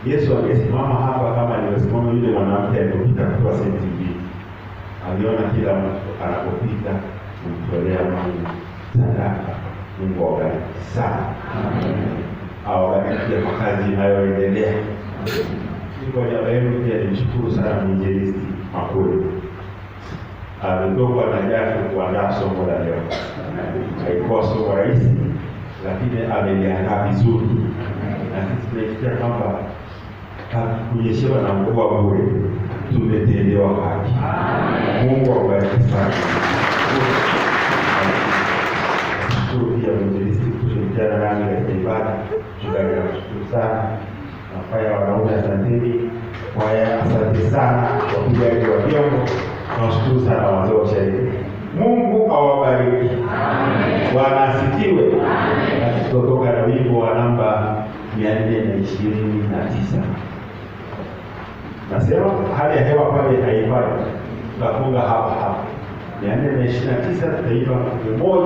Yesu angesimama hapa kama alivyosimama yule mwanamke alipopita kutoa senti mbili. Aliona kila mtu anapopita kumtolea Mungu sadaka. Mungu awabariki sana. Awabariki makazi inayoendelea. Kwa niaba yenu pia nimshukuru sana mwinjilisti Makule. Ametoka na jasho kuandaa somo la leo. Haikuwa somo rahisi, lakini ameliandaa vizuri. Na sisi tunaitia kwamba kunyeshewa na mvua bure, tumetendewa haki. Mungu awabariki sana. Nashukuru pia mwinjilisti kushirikiana nami katika ibada. Tunashukuru sana. Kwaya wanaume asanteni, kwaya asante sana, wapigaji wa vyombo tunashukuru sana, wazee wa shairi. Mungu awabariki. Bwana asifiwe. Na tutoka na wimbo wa namba 429. Nasema hali ya hewa pale haifai, tutafunga hapa 429 tutaiba